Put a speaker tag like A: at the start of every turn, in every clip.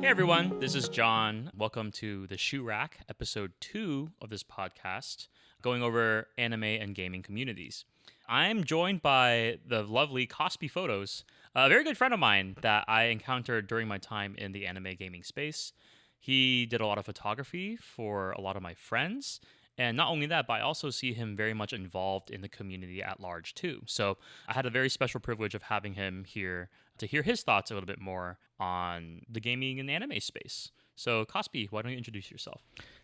A: Hey everyone, this is John. Welcome to the Shoe Rack, episode 2 of this podcast, going over anime and gaming communities. I'm joined by the lovely Cospi Photos, a very good friend of mine that I encountered during my time in the anime gaming space. He did a lot of photography for a lot of my friends. And not only that, but I also see him very much involved in the community at large too. So I had a very special privilege of having him here to hear his thoughts a little bit more on the gaming and anime space. So Cospi, why don't you introduce yourself?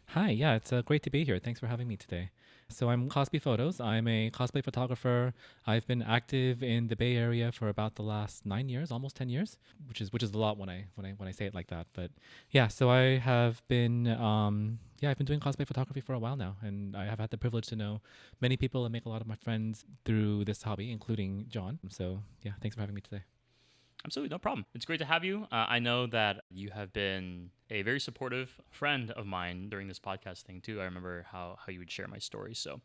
B: Hi, yeah, it's great to be here. Thanks for having me today. So I'm Cospi Photos. I'm a cosplay photographer. I've been active in the Bay Area for about the last 9 years, almost 10 years, which is a lot when I say it like that. But yeah, so I have been I've been doing cosplay photography for a while now, and I have had the privilege to know many people and make a lot of my friends through this hobby, including John. So yeah, thanks for having me today.
A: Absolutely, no problem. It's great to have you. I know that you have been a very supportive friend of mine during this podcast thing too. I remember how you would share my stories. So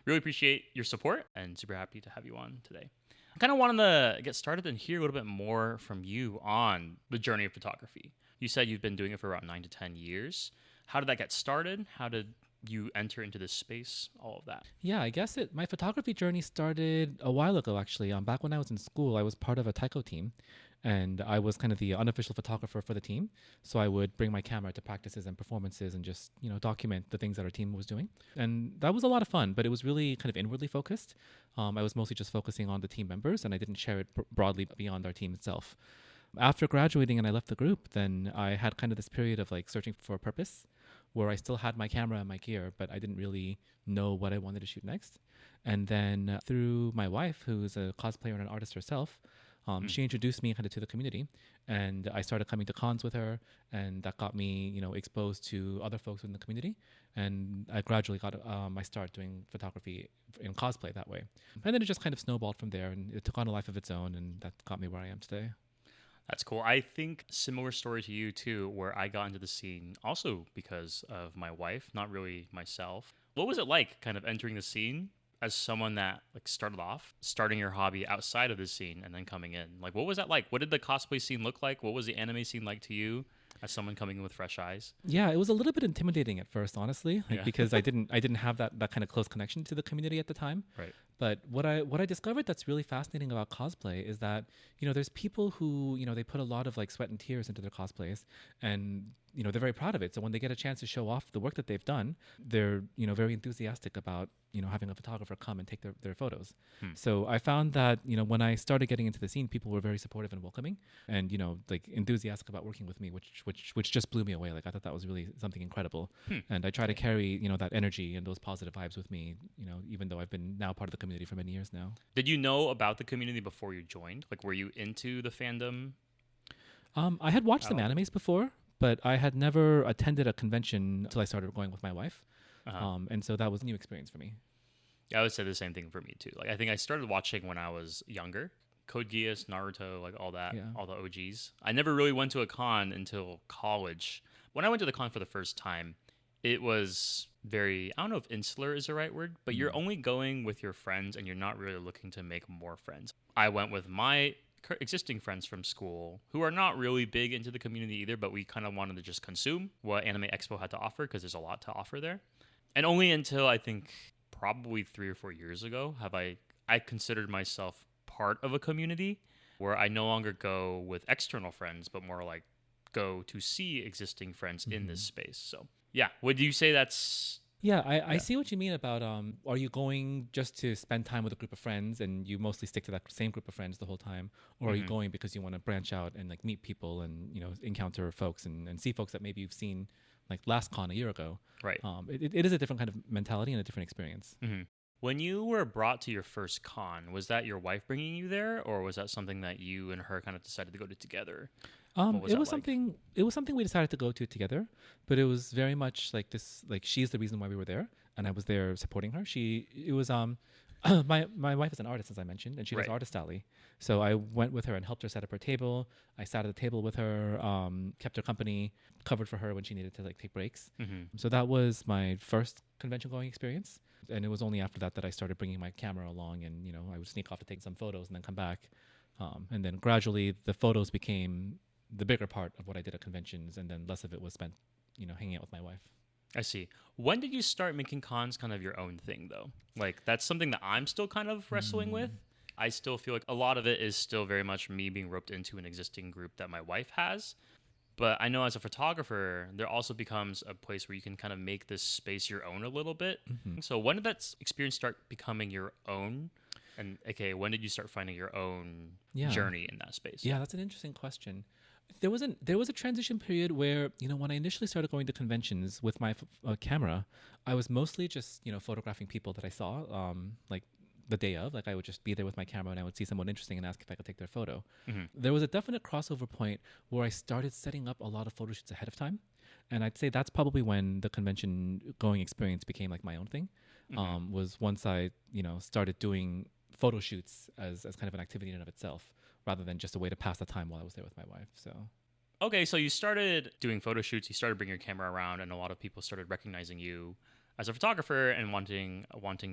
A: really appreciate your support and super happy to have you on today. I kind of wanted to get started and hear a little bit more from you on the journey of photography. You said you've been doing it for around 9 to 10 years. How did that get started? How did you enter into this space? All of that.
B: Yeah, I guess my photography journey started a while ago, actually. Back when I was in school, I was part of a taiko team, and I was kind of the unofficial photographer for the team. So I would bring my camera to practices and performances and just, document the things that our team was doing. And that was a lot of fun, but it was really kind of inwardly focused. I was mostly just focusing on the team members, and I didn't share it broadly beyond our team itself. After graduating and I left the group, then I had kind of this period of like searching for a purpose, where I still had my camera and my gear, but I didn't really know what I wanted to shoot next. And then through my wife, who's a cosplayer and an artist herself, she introduced me kind of to the community, and I started coming to cons with her, and that got me, exposed to other folks in the community. And I gradually got my start doing photography in cosplay that way. And then it just kind of snowballed from there, and it took on a life of its own, and that got me where I am today.
A: That's cool. I think similar story to you too, where I got into the scene also because of my wife, not really myself. What was it like kind of entering the scene as someone that like starting your hobby outside of the scene and then coming in? Like, what was that like? What did the cosplay scene look like? What was the anime scene like to you as someone coming in with fresh eyes?
B: Yeah, it was a little bit intimidating at first, honestly,
A: Yeah.
B: because I didn't have that kind of close connection to the community at the time.
A: Right.
B: But what I discovered that's really fascinating about cosplay is that, there's people who, they put a lot of like sweat and tears into their cosplays, and they're very proud of it. So when they get a chance to show off the work that they've done, they're, very enthusiastic about, having a photographer come and take their photos. So I found that, when I started getting into the scene, people were very supportive and welcoming, and, like enthusiastic about working with me, which just blew me away. Like I thought that was really something incredible. And I try to carry, that energy and those positive vibes with me, even though I've been now part of the community for many years now.
A: Did you know about the community before you joined? Like, were you into the fandom?
B: I had watched some animes before, but I had never attended a convention until I started going with my wife. And so that was a new experience for me.
A: Yeah, I would say the same thing for me too. Like, I think I started watching when I was younger. Code Geass, Naruto, like all that, all the OGs. I never really went to a con until college. When I went to the con for the first time, it was very, I don't know if insular is the right word, but you're only going with your friends and you're not really looking to make more friends. I went with my existing friends from school who are not really big into the community either, but we kind of wanted to just consume what Anime Expo had to offer because there's a lot to offer there. And only until I think probably 3 or 4 years ago have I considered myself part of a community where I no longer go with external friends, but more like go to see existing friends in this space. So yeah, would you say that's...
B: Yeah, I see what you mean about, are you going just to spend time with a group of friends and you mostly stick to that same group of friends the whole time? Or are you going because you want to branch out and like meet people and, encounter folks and see folks that maybe you've seen like last con a year ago?
A: Right.
B: It is a different kind of mentality and a different experience.
A: When you were brought to your first con, was that your wife bringing you there, or was that something that you and her kind of decided to go to together?
B: It was something we decided to go to together, but it was very much like this, like she's the reason why we were there, and I was there supporting her. My wife is an artist, as I mentioned, and she does Artist Alley. So I went with her and helped her set up her table. I sat at the table with her, kept her company, covered for her when she needed to like take breaks. So that was my first convention going experience. And it was only after that I started bringing my camera along, and I would sneak off to take some photos and then come back. And then gradually the photos became the bigger part of what I did at conventions, and then less of it was spent, hanging out with my wife.
A: I see. When did you start making cons kind of your own thing, though? Like, that's something that I'm still kind of wrestling with. I still feel like a lot of it is still very much me being roped into an existing group that my wife has. But I know as a photographer, there also becomes a place where you can kind of make this space your own a little bit. So when did that experience start becoming your own? And okay, when did you start finding your own journey in that space?
B: Yeah, that's an interesting question. There was a transition period where, when I initially started going to conventions with my camera, I was mostly just, photographing people that I saw, like the day of. Like I would just be there with my camera and I would see someone interesting and ask if I could take their photo. There was a definite crossover point where I started setting up a lot of photo shoots ahead of time. And I'd say that's probably when the convention going experience became like my own thing, was once I, started doing photo shoots as kind of an activity in and of itself, rather than just a way to pass the time while I was there with my wife. So,
A: okay, so you started doing photo shoots, you started bringing your camera around, and a lot of people started recognizing you as a photographer and wanting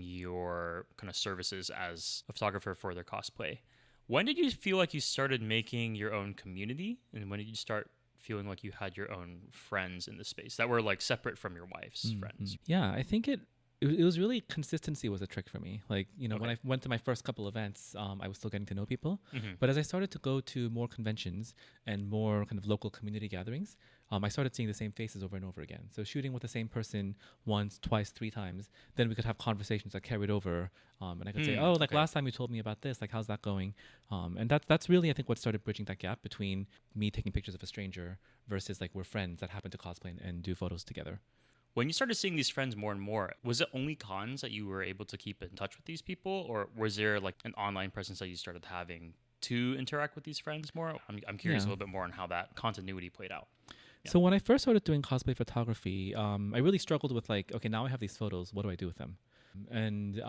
A: your kind of services as a photographer for their cosplay. When did you feel like you started making your own community, and when did you start feeling like you had your own friends in the space that were like separate from your wife's friends?
B: Yeah, I think it was really consistency was a trick for me. Like, when I went to my first couple events, I was still getting to know people. But as I started to go to more conventions and more kind of local community gatherings, I started seeing the same faces over and over again. So shooting with the same person once, twice, 3 times, then we could have conversations that carried over. And I could say, last time you told me about this, like, how's that going? And that's really, I think, what started bridging that gap between me taking pictures of a stranger versus like we're friends that happen to cosplay and do photos together.
A: When you started seeing these friends more and more, was it only cons that you were able to keep in touch with these people, or was there like an online presence that you started having to interact with these friends more? I'm curious a little bit more on how that continuity played out. Yeah.
B: So when I first started doing cosplay photography, I really struggled with like, okay, now I have these photos. What do I do with them? And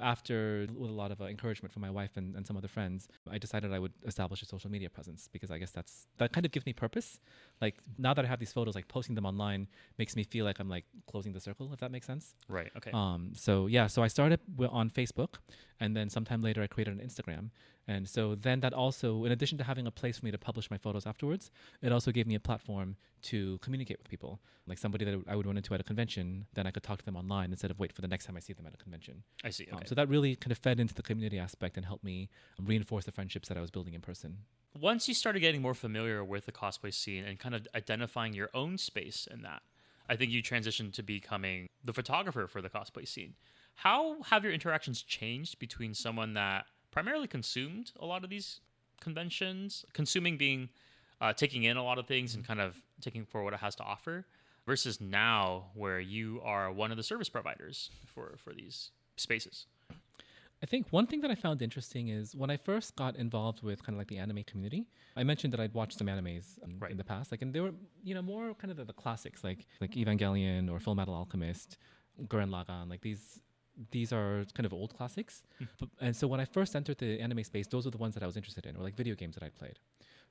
B: after with a lot of encouragement from my wife and some other friends, I decided I would establish a social media presence, because I guess that kind of gives me purpose. Like now that I have these photos, like posting them online makes me feel like I'm like closing the circle, if that makes sense.
A: Right. Okay.
B: So I started on Facebook, and then sometime later I created an Instagram. And so then that also, in addition to having a place for me to publish my photos afterwards, it also gave me a platform to communicate with people. Like somebody that I would run into at a convention, then I could talk to them online instead of wait for the next time I see them at a convention.
A: I see. Okay.
B: So that really kind of fed into the community aspect and helped me reinforce the friendships that I was building in person.
A: Once you started getting more familiar with the cosplay scene and kind of identifying your own space in that, I think you transitioned to becoming the photographer for the cosplay scene. How have your interactions changed between someone that primarily consumed a lot of these conventions, consuming being taking in a lot of things and kind of taking for what it has to offer, versus now where you are one of the service providers for these spaces?
B: I think one thing that I found interesting is when I first got involved with kind of like the anime community, I mentioned that I'd watched some animes in the past, like, and they were, more kind of the classics, like Evangelion or Full Metal Alchemist, Gurren Lagann, like these are kind of old classics. And so when I first entered the anime space, those were the ones that I was interested in, or like video games that I'd played.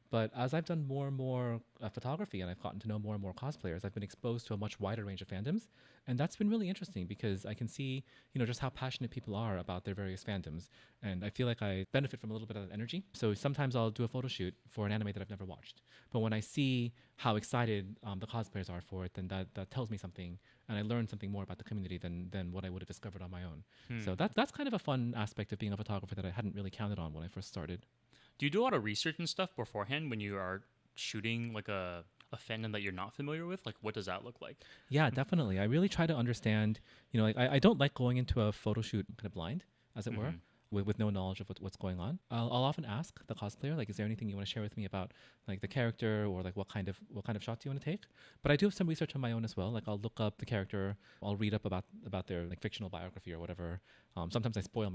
B: But as I've done more and more photography and I've gotten to know more and more cosplayers, I've been exposed to a much wider range of fandoms. And that's been really interesting because I can see, just how passionate people are about their various fandoms. And I feel like I benefit from a little bit of that energy. So sometimes I'll do a photo shoot for an anime that I've never watched. But when I see how excited the cosplayers are for it, then that tells me something. And I learn something more about the community than what I would have discovered on my own. So that's kind of a fun aspect of being a photographer that I hadn't really counted on when I first started.
A: Do you do a lot of research and stuff beforehand when you are shooting like a fandom that you're not familiar with? Like, what does that look like?
B: Yeah, definitely. I really try to understand, like I don't like going into a photo shoot kind of blind, as it were, with no knowledge of what's going on. I'll often ask the cosplayer, like, is there anything you want to share with me about like the character, or like what kind of shots you want to take? But I do have some research on my own as well. Like I'll look up the character, I'll read up about their like fictional biography or whatever. Sometimes I spoil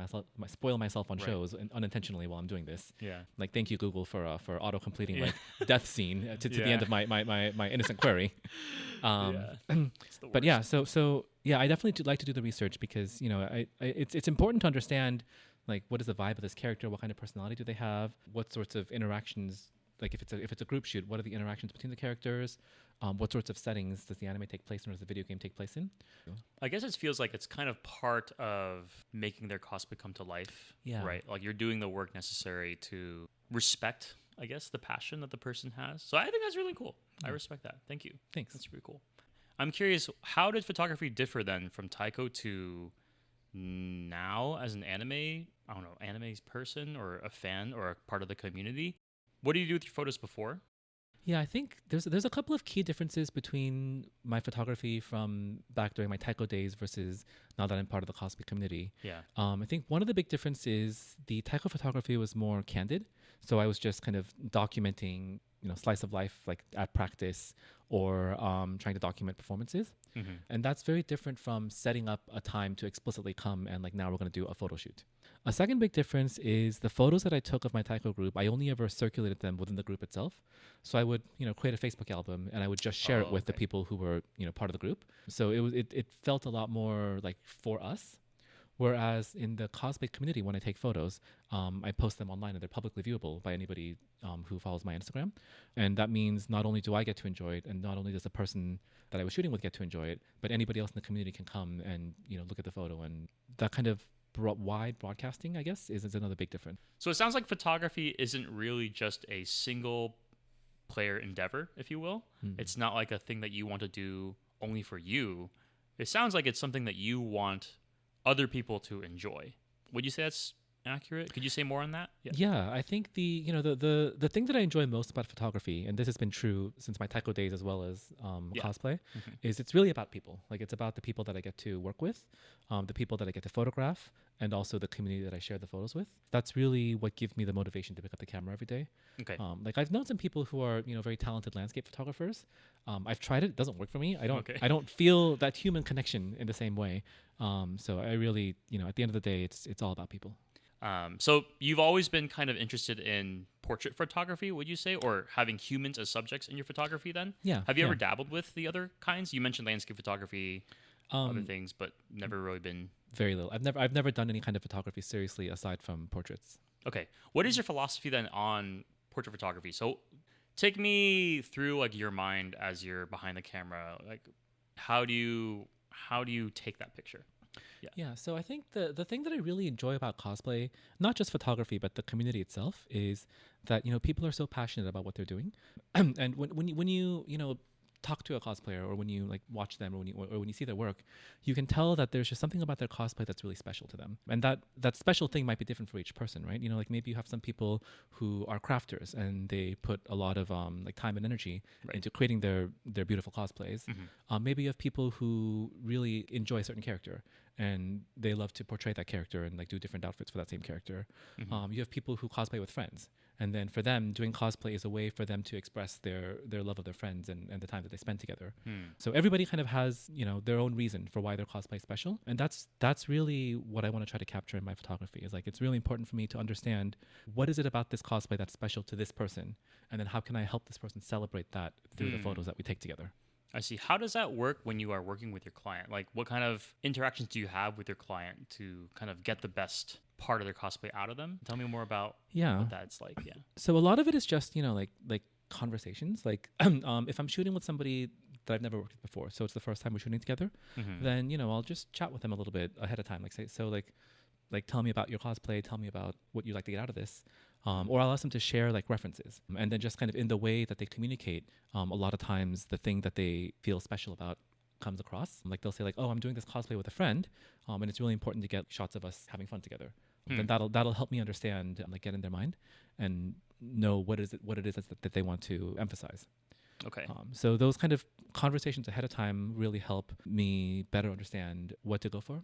B: myself on shows unintentionally while I'm doing this.
A: Yeah. Like
B: thank you Google for auto completing like death scene to the end of my innocent query. But yeah, so yeah, I definitely like to do the research because it's important to understand like what is the vibe of this character, what kind of personality do they have, what sorts of interactions, like if it's a group shoot, what are the interactions between the characters, what sorts of settings does the anime take place in or does the video game take place in?
A: I guess it feels like it's kind of part of making their cosplay come to life.
B: Yeah.
A: Right? Like you're doing the work necessary to respect I guess, the passion that the person has. So I think that's really cool. I respect that. Thank you.
B: Thanks.
A: That's pretty cool. I'm curious, how did photography differ then from Taiko to now as an anime, I don't know, anime person or a fan or a part of the community? What do you do with your photos before?
B: Yeah, I think there's a couple of key differences between my photography from back during my Taiko days versus now that I'm part of the Cospi community.
A: Yeah.
B: I think one of the big differences is the Taiko photography was more candid. So I was just kind of documenting, slice of life like at practice or trying to document performances.
A: Mm-hmm.
B: And that's very different from setting up a time to explicitly come and like, now we're going to do a photo shoot. A second big difference is the photos that I took of my Taiko group, I only ever circulated them within the group itself. So I would, create a Facebook album and I would just share it with the people who were, part of the group. So it felt a lot more like for us. Whereas in the cosplay community, when I take photos, I post them online and they're publicly viewable by anybody who follows my Instagram. And that means not only do I get to enjoy it, and not only does the person that I was shooting with get to enjoy it, but anybody else in the community can come and look at the photo. And that kind of wide broadcasting, I guess, is another big difference.
A: So it sounds like photography isn't really just a single player endeavor, if you will. It's not like a thing that you want to do only for you. It sounds like it's something that you want other people to enjoy. Would you say that's accurate? Could you say more on that?
B: Yeah, I think the thing that I enjoy most about photography, and this has been true since my Taiko days as well as cosplay, is it's really about people. Like it's about the people that I get to work with, the people that I get to photograph, and also the community that I share the photos with. That's really what gives me the motivation to pick up the camera every day.
A: Okay.
B: Like I've known some people who are very talented landscape photographers. I've tried it doesn't work for me. I don't feel that human connection in the same way. So I really at the end of the day, it's all about people.
A: So you've always been kind of interested in portrait photography, would you say, or having humans as subjects in your photography then?
B: Yeah.
A: Have you ever dabbled with the other kinds? You mentioned landscape photography, other things, but never really been...
B: Very little. I've never done any kind of photography seriously aside from portraits.
A: Okay. What is your philosophy then on portrait photography? So take me through like your mind as you're behind the camera. Like how do you take that picture?
B: Yeah, so I think the thing that I really enjoy about cosplay, not just photography, but the community itself, is that, people are so passionate about what they're doing. And when you talk to a cosplayer or when you like watch them or when you see their work, you can tell that there's just something about their cosplay that's really special to them. And that special thing might be different for each person, right? Like maybe you have some people who are crafters and they put a lot of like time and energy into creating their beautiful cosplays. Maybe you have people who really enjoy a certain character and they love to portray that character and like do different outfits for that same character. You have people who cosplay with friends. And then for them, doing cosplay is a way for them to express their love of their friends and the time that they spend together. So everybody kind of has, their own reason for why their cosplay is special. And that's really what I want to try to capture in my photography. Is like, it's really important for me to understand what is it about this cosplay that's special to this person? And then how can I help this person celebrate that through the photos that we take together?
A: I see. How does that work when you are working with your client? Like what kind of interactions do you have with your client to kind of get the best part of their cosplay out of them? Tell me more about what that's like. Yeah.
B: So a lot of it is just, like conversations. Like if I'm shooting with somebody that I've never worked with before, so it's the first time we're shooting together, then, I'll just chat with them a little bit ahead of time. Like say, so like tell me about your cosplay, tell me about what you'd like to get out of this. Or I'll ask them to share like references. And then just kind of in the way that they communicate, a lot of times the thing that they feel special about comes across. Like they'll say like, oh, I'm doing this cosplay with a friend, and it's really important to get shots of us having fun together. Then that'll help me understand, like get in their mind and know what it is that they want to emphasize.
A: Okay.
B: So those kind of conversations ahead of time really help me better understand what to go for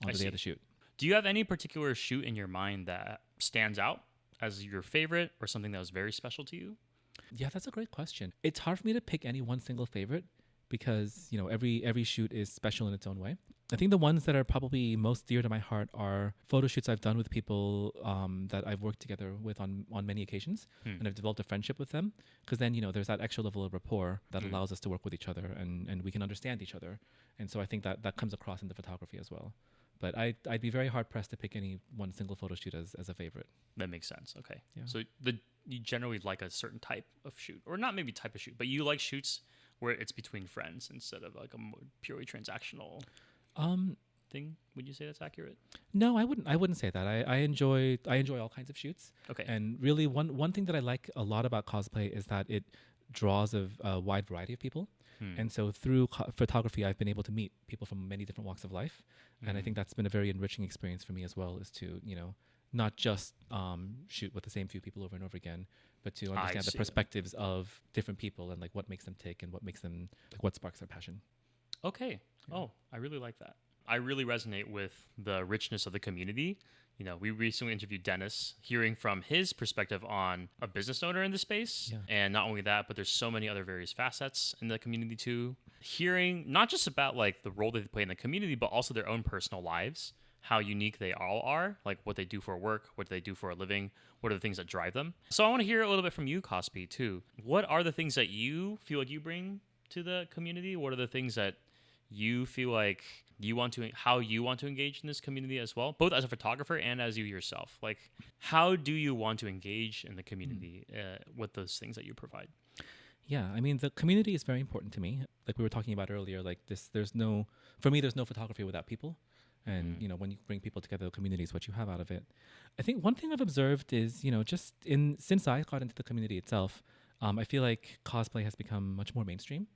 B: on the day of the shoot.
A: Do you have any particular shoot in your mind that stands out as your favorite or something that was very special to you?
B: Yeah, that's a great question. It's hard for me to pick any one single favorite because, every shoot is special in its own way. I think the ones that are probably most dear to my heart are photo shoots I've done with people that I've worked together with on many occasions, and I've developed a friendship with them. Because then, there's that extra level of rapport that allows us to work with each other and we can understand each other. And so I think that comes across in the photography as well. But I'd be very hard pressed to pick any one single photo shoot as a favorite.
A: That makes sense. Okay.
B: Yeah.
A: So you generally like a certain type of shoot, or not maybe type of shoot, but you like shoots where it's between friends instead of like a more purely transactional thing. anything. Would you say that's accurate?
B: No, I wouldn't say that. I enjoy all kinds of shoots.
A: Okay.
B: And really, one thing that I like a lot about cosplay is that it draws a wide variety of people. And so through photography, I've been able to meet people from many different walks of life. And I think that's been a very enriching experience for me as well, is to, not just shoot with the same few people over and over again, but to understand the perspectives of different people and like what makes them tick and what makes them, like what sparks their passion.
A: Okay. Yeah. Oh, I really like that. I really resonate with the richness of the community. We recently interviewed Dennis, hearing from his perspective on a business owner in the space. Yeah. And not only that, but there's so many other various facets in the community too. Hearing not just about like the role that they play in the community, but also their own personal lives, how unique they all are, like what they do for work, what they do for a living, what are the things that drive them. So I want to hear a little bit from you, Cospi, too. What are the things that you feel like you bring to the community? What are the things that you feel like how you want to engage in this community as well, both as a photographer and as you yourself? Like, how do you want to engage in the community with those things that you provide?
B: Yeah, I mean, the community is very important to me. Like we were talking about earlier, like there's no photography without people. And, when you bring people together, the community is what you have out of it. I think one thing I've observed is, since I got into the community itself, I feel like cosplay has become much more mainstream.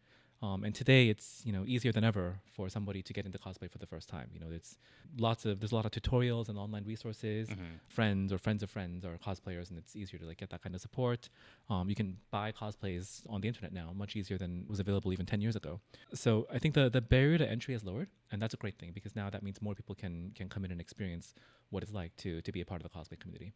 B: And today it's, easier than ever for somebody to get into cosplay for the first time. There's a lot of tutorials and online resources. Friends of friends are cosplayers, and it's easier to like get that kind of support. You can buy cosplays on the internet now, much easier than was available even 10 years ago. So I think the barrier to entry has lowered, and that's a great thing, because now that means more people can come in and experience what it's like to be a part of the cosplay community.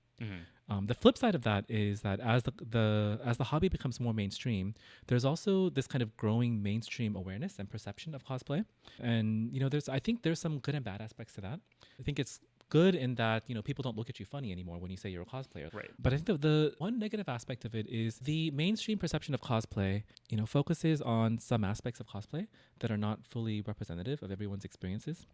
B: The flip side of that is that as the hobby becomes more mainstream, there's also this kind of growing mainstream awareness and perception of cosplay. And I think there's some good and bad aspects to that. I think it's good in that people don't look at you funny anymore when you say you're a cosplayer.
A: Right.
B: But I think the one negative aspect of it is the mainstream perception of cosplay focuses on some aspects of cosplay that are not fully representative of everyone's experiences.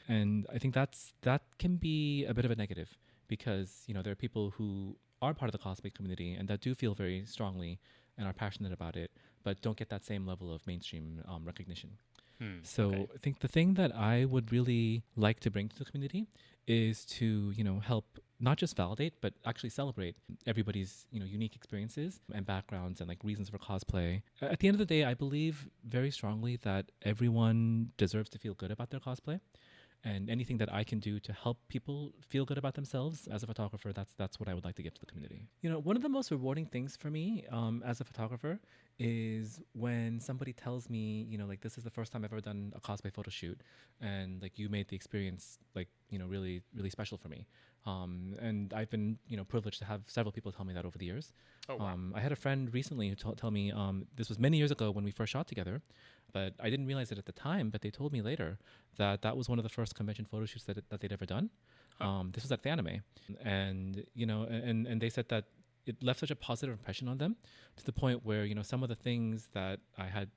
B: And I think that can be a bit of a negative, because there are people who are part of the cosplay community and that do feel very strongly and are passionate about it, but don't get that same level of mainstream recognition. So I think the thing that I would really like to bring to the community is to help not just validate, but actually celebrate everybody's unique experiences and backgrounds and like reasons for cosplay. At the end of the day, I believe very strongly that everyone deserves to feel good about their cosplay. And anything that I can do to help people feel good about themselves as a photographer, that's what I would like to give to the community. One of the most rewarding things for me as a photographer is when somebody tells me, like, this is the first time I've ever done a cosplay photo shoot, and like you made the experience like really, really special for me. And I've been privileged to have several people tell me that over the years.
A: Oh, wow.
B: I had a friend recently who told me, this was many years ago when we first shot together, but I didn't realize it at the time, but they told me later that was one of the first convention photo shoots that they'd ever done. This was at the anime. And, and they said that it left such a positive impression on them, to the point where, some of the things that I had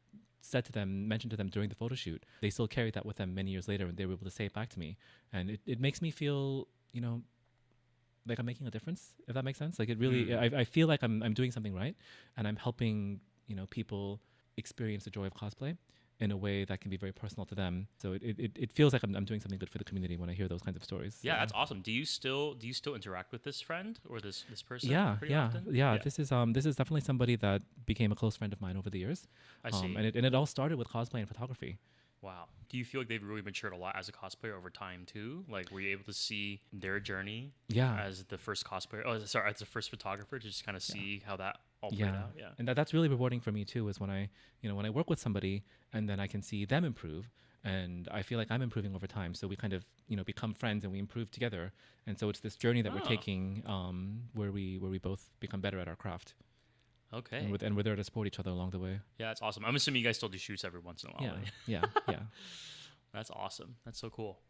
B: mentioned to them during the photo shoot, they still carried that with them many years later, and they were able to say it back to me. And it makes me feel, like I'm making a difference, if that makes sense. Like it really, I feel like I'm doing something right, and I'm helping, people experience the joy of cosplay in a way that can be very personal to them. So it feels like I'm doing something good for the community when I hear those kinds of stories.
A: Yeah, that's awesome. Do you still interact with this friend or this person?
B: Yeah.
A: Often?
B: This is definitely somebody that became a close friend of mine over the years.
A: I see.
B: And it all started with cosplay and photography.
A: Wow. Do you feel like they've really matured a lot as a cosplayer over time too? Like, were you able to see their journey?
B: Yeah.
A: As the first cosplayer, as the first photographer, to just kind of see how that all played out. Yeah.
B: And that's really rewarding for me too, is when I work with somebody and then I can see them improve, and I feel like I'm improving over time. So we kind of, become friends and we improve together. And so it's this journey that we're taking, where we both become better at our craft.
A: Okay.
B: And we're there to support each other along the way.
A: Yeah, that's awesome. I'm assuming you guys still do shoots every once in a while.
B: Yeah.
A: That's awesome. That's so cool.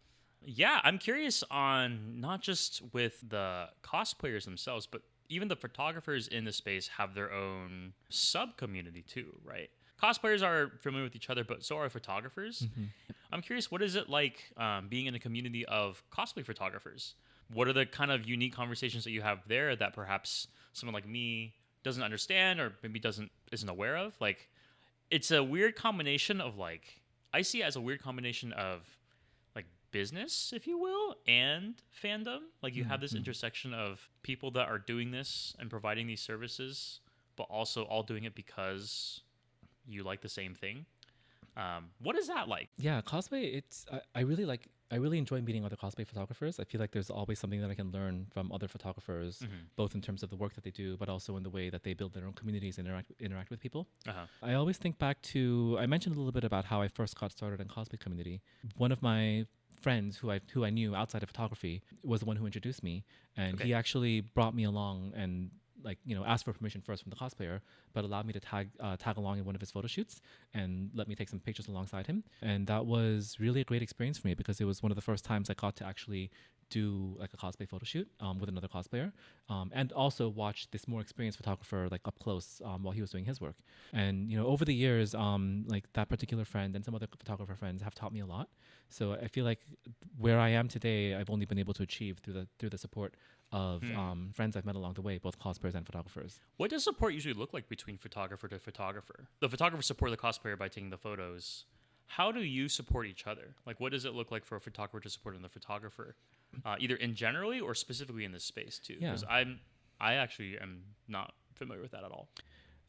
A: Yeah, I'm curious on not just with the cosplayers themselves, but even the photographers in the space have their own sub-community too, right? Cosplayers are familiar with each other, but so are photographers. Mm-hmm. I'm curious, what is it like being in a community of cosplay photographers? What are the kind of unique conversations that you have there that perhaps someone like me doesn't understand or maybe isn't aware of? Like, it's a weird combination of I see it as a weird combination of like business, if you will, and fandom. Like you have this intersection of people that are doing this and providing these services, but also all doing it because you like the same thing. What is that like?
B: Yeah, cosplay. I really enjoy meeting other cosplay photographers. I feel like there's always something that I can learn from other photographers, both in terms of the work that they do, but also in the way that they build their own communities and interact with people. I always think back to, I mentioned a little bit about how I first got started in cosplay community. One of my friends who I knew outside of photography was the one who introduced me, and he actually brought me along and asked for permission first from the cosplayer, but allowed me to tag along in one of his photo shoots and let me take some pictures alongside him. And that was really a great experience for me because it was one of the first times I got to actually do like a cosplay photo shoot with another cosplayer, and also watch this more experienced photographer like up close while he was doing his work. And over the years, like that particular friend and some other photographer friends have taught me a lot. So I feel like where I am today, I've only been able to achieve through the support of friends I've met along the way, both cosplayers and photographers.
A: What does support usually look like between photographer to photographer? The photographer support the cosplayer by taking the photos. How do you support each other? Like, what does it look like for a photographer to support another photographer, either in generally or specifically in this space too? Because I actually am not familiar with that at all.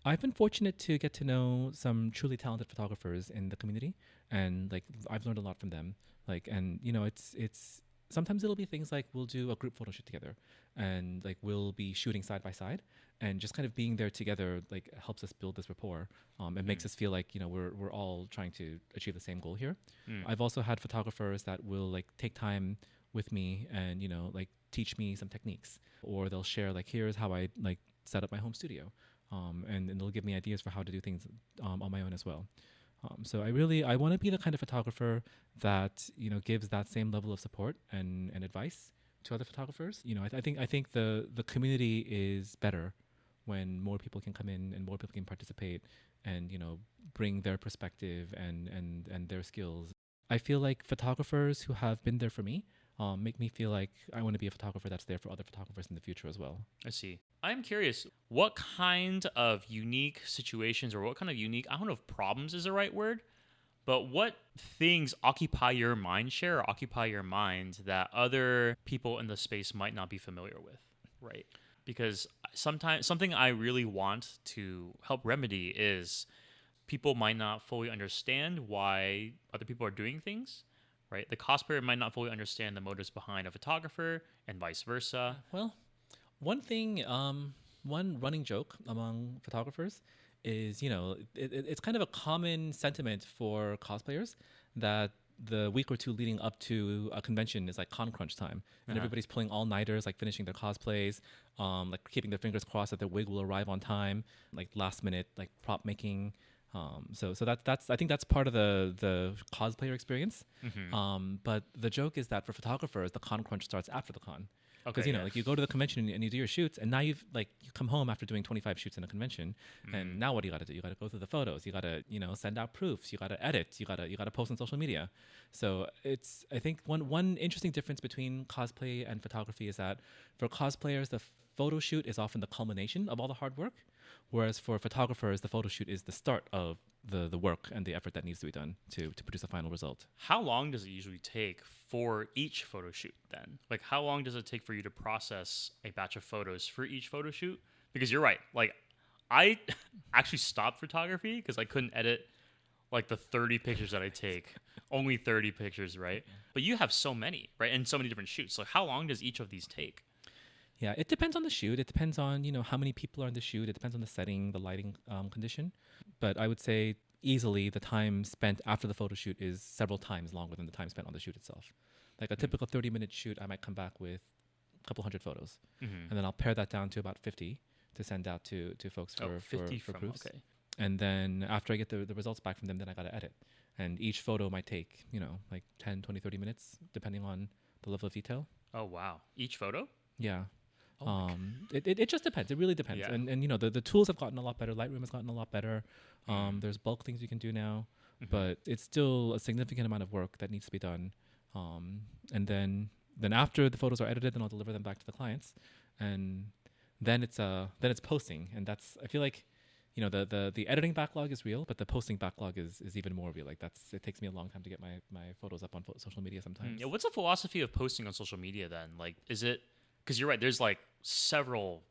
B: I've been fortunate to get to know some truly talented photographers in the community, and like I've learned a lot from them. Like, and it's sometimes it'll be things like we'll do a group photo shoot together, and like we'll be shooting side by side, and just kind of being there together like helps us build this rapport. It makes us feel like we're all trying to achieve the same goal here. I've also had photographers that will like take time with me and like teach me some techniques, or they'll share like here's how I like set up my home studio, and they'll give me ideas for how to do things on my own as well. So I want to be the kind of photographer that gives that same level of support and advice to other photographers. I think the community is better when more people can come in and more people can participate and bring their perspective and their skills. I feel like photographers who have been there for me make me feel like I want to be a photographer that's there for other photographers in the future as well.
A: I see. I'm curious, what kind of unique situations or what kind of unique, I don't know if problems is the right word, but what things occupy your mind share or occupy your mind that other people in the space might not be familiar with, right? Because sometimes something I really want to help remedy is people might not fully understand why other people are doing things. Right, the cosplayer might not fully understand the motives behind a photographer, and vice versa.
B: Well, one thing, one running joke among photographers is, it's kind of a common sentiment for cosplayers that the week or two leading up to a convention is like con crunch time, and everybody's pulling all-nighters, like finishing their cosplays, like keeping their fingers crossed that their wig will arrive on time, like last minute, like prop making. So that's I think that's part of the cosplayer experience. But the joke is that for photographers, the con crunch starts after the con. Because like you go to the convention and you do your shoots, and now you come home after doing 25 shoots in a convention, and now what do you got to do? You got to go through the photos, you got to send out proofs, you got to edit, you got to post on social media. So I think one interesting difference between cosplay and photography is that for cosplayers, the photo shoot is often the culmination of all the hard work, whereas for photographers, the photo shoot is the start of the work and the effort that needs to be done to produce a final result. How
A: long does it usually take for each photo shoot then? Like, how long does it take for you to process a batch of photos for each photo shoot? Because you're right. Like, I actually stopped photography because I couldn't edit like the 30 pictures that I take. Only 30 pictures, right? But you have so many, right? And so many different shoots. So how long does each of these take?
B: Yeah, it depends on the shoot. It depends on, how many people are in the shoot. It depends on the setting, the lighting condition. But I would say easily the time spent after the photo shoot is several times longer than the time spent on the shoot itself. Like a typical 30-minute shoot, I might come back with a couple hundred photos. And then I'll pare that down to about 50 to send out to folks for proofs. Okay. And then after I get the results back from them, then I got to edit. And each photo might take, like 10, 20, 30 minutes, depending on the level of detail.
A: Oh, wow. Each photo?
B: Yeah. It just depends. It really depends. Yeah. And the tools have gotten a lot better. Lightroom has gotten a lot better. There's bulk things you can do now, but it's still a significant amount of work that needs to be done. And then after the photos are edited, then I'll deliver them back to the clients, and then it's posting, and that's, I feel like, the editing backlog is real, but the posting backlog is even more real. Like it takes me a long time to get my photos up on social media sometimes.
A: Yeah, what's the philosophy of posting on social media then? Like, is it, because you're right, there's like several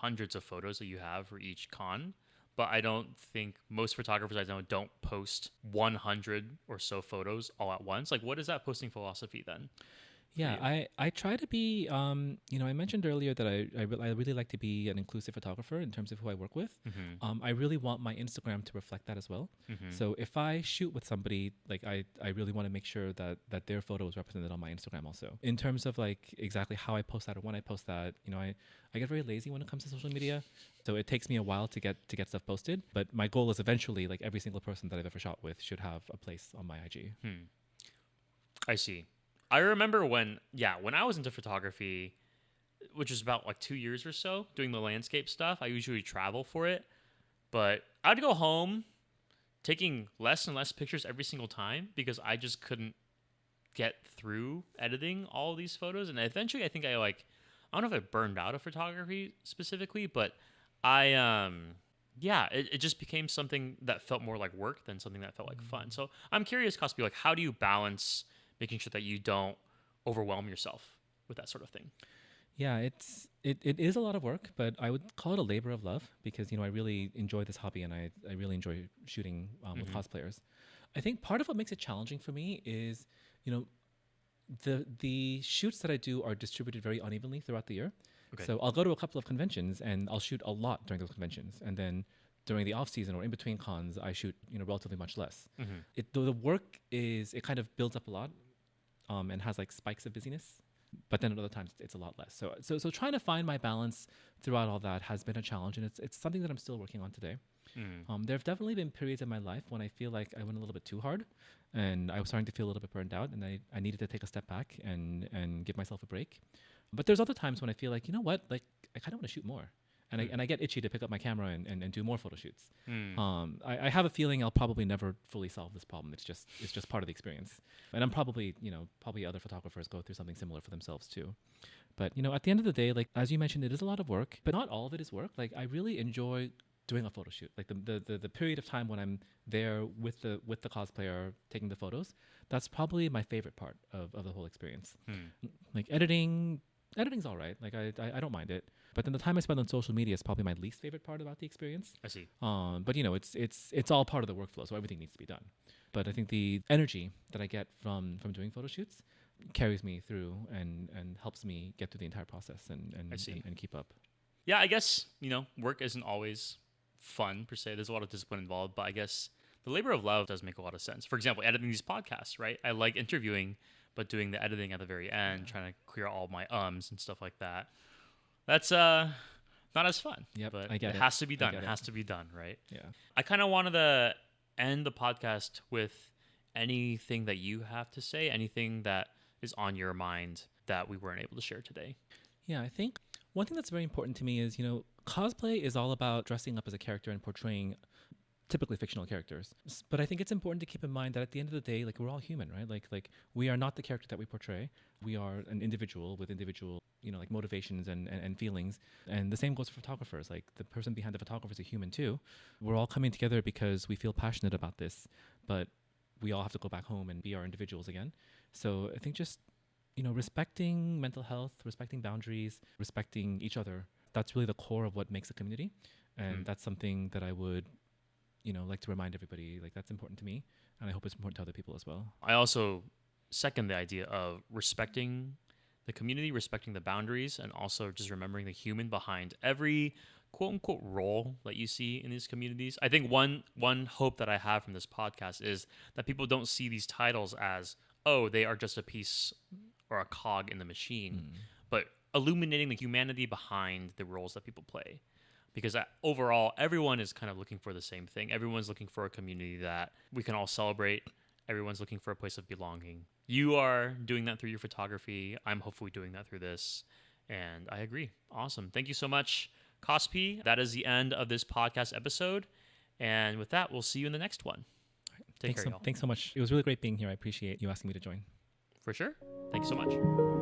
A: hundreds of photos that you have for each con, but I don't think most photographers I know don't post 100 or so photos all at once. Like, what is that posting philosophy then?
B: Yeah, I try to be, I mentioned earlier that I really like to be an inclusive photographer in terms of who I work with.
A: Mm-hmm.
B: I really want my Instagram to reflect that as well.
A: Mm-hmm.
B: So if I shoot with somebody, like I really want to make sure that their photo is represented on my Instagram also. In terms of like exactly how I post that or when I post that, I get very lazy when it comes to social media. So it takes me a while to get stuff posted. But my goal is eventually like every single person that I've ever shot with should have a place on my IG.
A: I see. I remember when I was into photography, which was about like 2 years or so, doing the landscape stuff. I usually travel for it, but I'd go home taking less and less pictures every single time because I just couldn't get through editing all of these photos. And eventually I think I don't know if I burned out of photography specifically, but it just became something that felt more like work than something that felt like fun. So I'm curious, Cospi, like how do you balance making sure that you don't overwhelm yourself with that sort of thing?
B: Yeah, it is a lot of work, but I would call it a labor of love because, I really enjoy this hobby and I really enjoy shooting with cosplayers. I think part of what makes it challenging for me is, the shoots that I do are distributed very unevenly throughout the year. Okay. So I'll go to a couple of conventions and I'll shoot a lot during those conventions. And then during the off season or in between cons, I shoot, relatively much less. The work it kind of builds up a lot. And has like spikes of busyness, but then at other times it's a lot less. So trying to find my balance throughout all that has been a challenge, and it's something that I'm still working on today. There have definitely been periods in my life when I feel like I went a little bit too hard, and I was starting to feel a little bit burned out, and I needed to take a step back and give myself a break. But there's other times when I feel like, like I kind of want to shoot more. And I get itchy to pick up my camera and do more photo shoots. I have a feeling I'll probably never fully solve this problem. It's just part of the experience. And I'm probably other photographers go through something similar for themselves too. But, at the end of the day, like, as you mentioned, it is a lot of work, but not all of it is work. Like, I really enjoy doing a photo shoot. Like the period of time when I'm there with the cosplayer taking the photos, that's probably my favorite part of the whole experience. Like editing's all right. Like I don't mind it. But then the time I spend on social media is probably my least favorite part about the experience.
A: I see.
B: But it's all part of the workflow, so everything needs to be done. But I think the energy that I get from doing photo shoots carries me through and helps me get through the entire process and keep up.
A: Yeah, I guess, work isn't always fun per se. There's a lot of discipline involved, but I guess the labor of love does make a lot of sense. For example, editing these podcasts, right? I like interviewing, but doing the editing at the very end, trying to clear all my ums and stuff like that. That's not as fun.
B: Yep,
A: but
B: I get
A: it has to be done. It has to be done, right?
B: Yeah.
A: I kind of wanted to end the podcast with anything that you have to say, anything that is on your mind that we weren't able to share today.
B: Yeah, I think one thing that's very important to me is, cosplay is all about dressing up as a character and portraying typically fictional characters. But I think it's important to keep in mind that at the end of the day, like, we're all human, right? Like we are not the character that we portray. We are an individual with individual, like motivations and feelings. And the same goes for photographers. Like, the person behind the photographer is a human too. We're all coming together because we feel passionate about this, but we all have to go back home and be our individuals again. So I think just, respecting mental health, respecting boundaries, respecting each other, that's really the core of what makes a community. And that's something that I would like to remind everybody, like, that's important to me, and I hope it's important to other people as well.
A: I also second the idea of respecting the community, respecting the boundaries, and also just remembering the human behind every quote unquote role that you see in these communities. I think one hope that I have from this podcast is that people don't see these titles as, oh, they are just a piece or a cog in the machine, but illuminating the humanity behind the roles that people play. Because overall, everyone is kind of looking for the same thing. Everyone's looking for a community that we can all celebrate. Everyone's looking for a place of belonging. You are doing that through your photography. I'm hopefully doing that through this. And I agree. Awesome. Thank you so much, Cospi. That is the end of this podcast episode. And with that, we'll see you in the next one. Take care, y'all.
B: Thanks so much. It was really great being here. I appreciate you asking me to join.
A: For sure. Thank you so much.